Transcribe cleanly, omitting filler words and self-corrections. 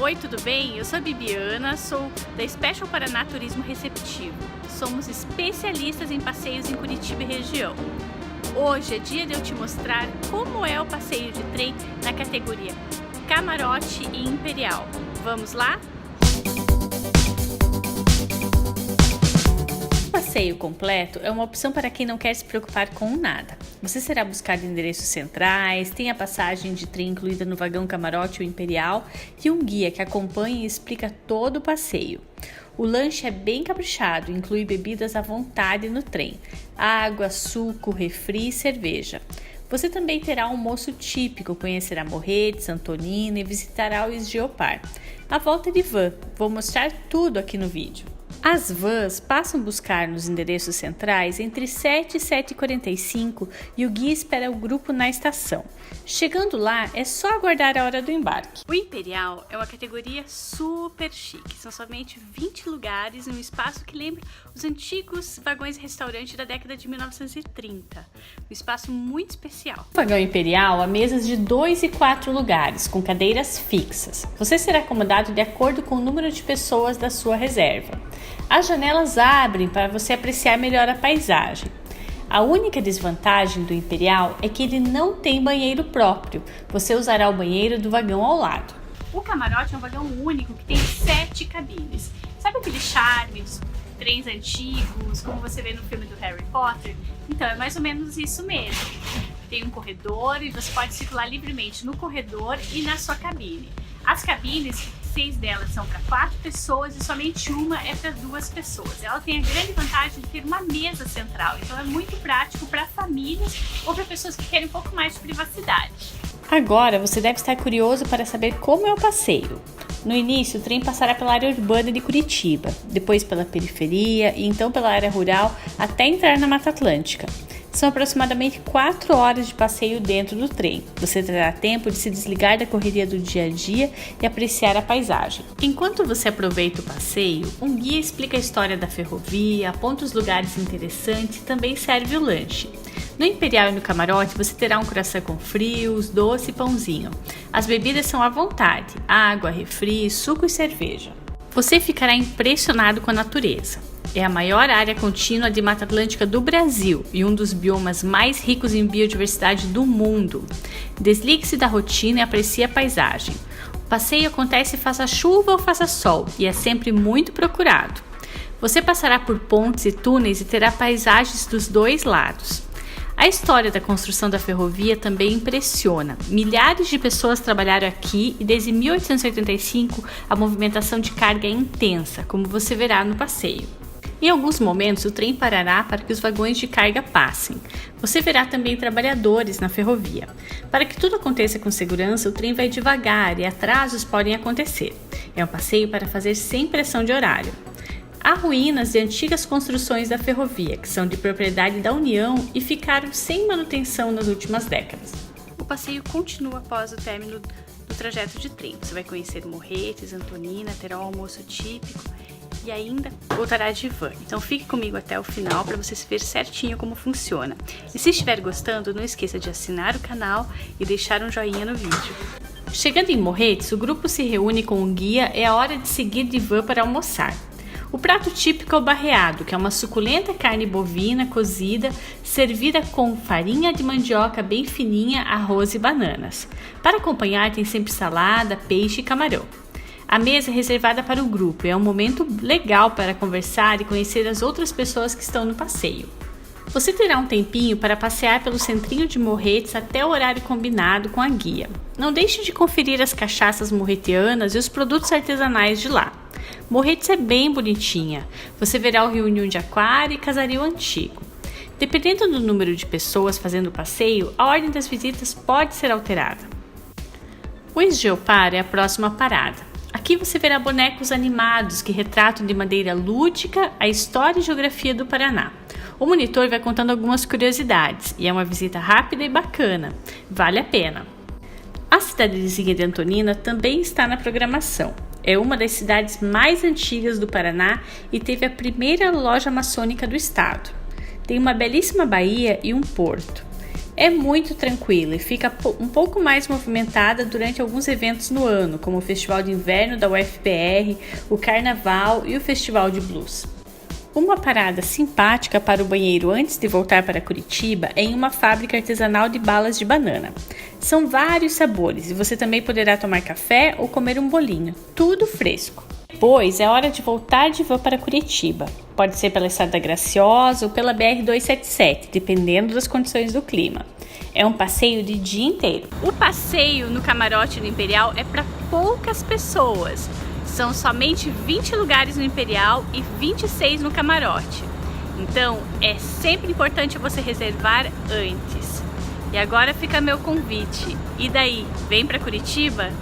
Oi, tudo bem? Eu sou a Bibiana, sou da Special Paraná Turismo Receptivo. Somos especialistas em passeios em Curitiba e região. Hoje é dia de eu te mostrar como é o passeio de trem na categoria Camarote e Imperial. Vamos lá? O passeio completo é uma opção para quem não quer se preocupar com nada. Você será buscado em endereços centrais, tem a passagem de trem incluída no vagão Camarote ou Imperial e um guia que acompanha e explica todo o passeio. O lanche é bem caprichado, inclui bebidas à vontade no trem, água, suco, refri e cerveja. Você também terá um almoço típico, conhecerá Morretes, Antonina e visitará o Esgeopar. A volta é de van, vou mostrar tudo aqui no vídeo. As vans passam a buscar nos endereços centrais entre 7 e 7h45 e o guia espera o grupo na estação. Chegando lá, é só aguardar a hora do embarque. O Imperial é uma categoria super chique. São somente 20 lugares em um espaço que lembra os antigos vagões restaurante da década de 1930. Um espaço muito especial. No vagão Imperial, há mesas de 2 e 4 lugares, com cadeiras fixas. Você será acomodado de acordo com o número de pessoas da sua reserva. As janelas abrem para você apreciar melhor a paisagem. A única desvantagem do Imperial é que ele não tem banheiro próprio. Você usará o banheiro do vagão ao lado. O Camarote é um vagão único que tem 7 cabines. Sabe aquele charme dos trens antigos, como você vê no filme do Harry Potter? Então é mais ou menos isso mesmo. Tem um corredor e você pode circular livremente no corredor e na sua cabine. As cabines, 6 delas são para 4 pessoas e somente uma é para 2 pessoas. Ela tem a grande vantagem de ter uma mesa central, então é muito prático para famílias ou para pessoas que querem um pouco mais de privacidade. Agora você deve estar curioso para saber como é o passeio. No início, o trem passará pela área urbana de Curitiba, depois pela periferia e então pela área rural até entrar na Mata Atlântica. São aproximadamente 4 horas de passeio dentro do trem. Você terá tempo de se desligar da correria do dia a dia e apreciar a paisagem. Enquanto você aproveita o passeio, um guia explica a história da ferrovia, aponta os lugares interessantes e também serve o lanche. No Imperial e no Camarote você terá um croissant com frios, doce e pãozinho. As bebidas são à vontade, água, refri, suco e cerveja. Você ficará impressionado com a natureza. É a maior área contínua de Mata Atlântica do Brasil e um dos biomas mais ricos em biodiversidade do mundo. Desligue-se da rotina e aprecie a paisagem. O passeio acontece faça chuva ou faça sol e é sempre muito procurado. Você passará por pontes e túneis e terá paisagens dos dois lados. A história da construção da ferrovia também impressiona. Milhares de pessoas trabalharam aqui e desde 1885 a movimentação de carga é intensa, como você verá no passeio. Em alguns momentos, o trem parará para que os vagões de carga passem. Você verá também trabalhadores na ferrovia. Para que tudo aconteça com segurança, o trem vai devagar e atrasos podem acontecer. É um passeio para fazer sem pressão de horário. Há ruínas de antigas construções da ferrovia, que são de propriedade da União e ficaram sem manutenção nas últimas décadas. O passeio continua após o término do trajeto de trem. Você vai conhecer Morretes, Antonina, terá um almoço típico e ainda voltará de van. Então fique comigo até o final para você ver certinho como funciona. E se estiver gostando, não esqueça de assinar o canal e deixar um joinha no vídeo. Chegando em Morretes, o grupo se reúne com o guia e é a hora de seguir de van para almoçar. O prato típico é o barreado, que é uma suculenta carne bovina cozida, servida com farinha de mandioca bem fininha, arroz e bananas. Para acompanhar tem sempre salada, peixe e camarão. A mesa é reservada para o grupo e é um momento legal para conversar e conhecer as outras pessoas que estão no passeio. Você terá um tempinho para passear pelo centrinho de Morretes até o horário combinado com a guia. Não deixe de conferir as cachaças morretianas e os produtos artesanais de lá. Morretes é bem bonitinha. Você verá o reunião de aquário e casario antigo. Dependendo do número de pessoas fazendo o passeio, a ordem das visitas pode ser alterada. O Esgeopar é a próxima parada. Aqui você verá bonecos animados que retratam de maneira lúdica a história e geografia do Paraná. O monitor vai contando algumas curiosidades e é uma visita rápida e bacana. Vale a pena. A cidadezinha de Antonina também está na programação. É uma das cidades mais antigas do Paraná e teve a primeira loja maçônica do estado. Tem uma belíssima baía e um porto. É muito tranquila e fica um pouco mais movimentada durante alguns eventos no ano, como o Festival de Inverno da UFPR, o Carnaval e o Festival de Blues. Uma parada simpática para o banheiro antes de voltar para Curitiba é em uma fábrica artesanal de balas de banana. São vários sabores e você também poderá tomar café ou comer um bolinho, tudo fresco. Depois é hora de voltar de van para Curitiba. Pode ser pela Estrada Graciosa ou pela BR-277, dependendo das condições do clima. É um passeio de dia inteiro. O passeio no camarote do Imperial é para poucas pessoas. São somente 20 lugares no Imperial e 26 no camarote. Então é sempre importante você reservar antes. E agora fica meu convite. E daí, vem para Curitiba?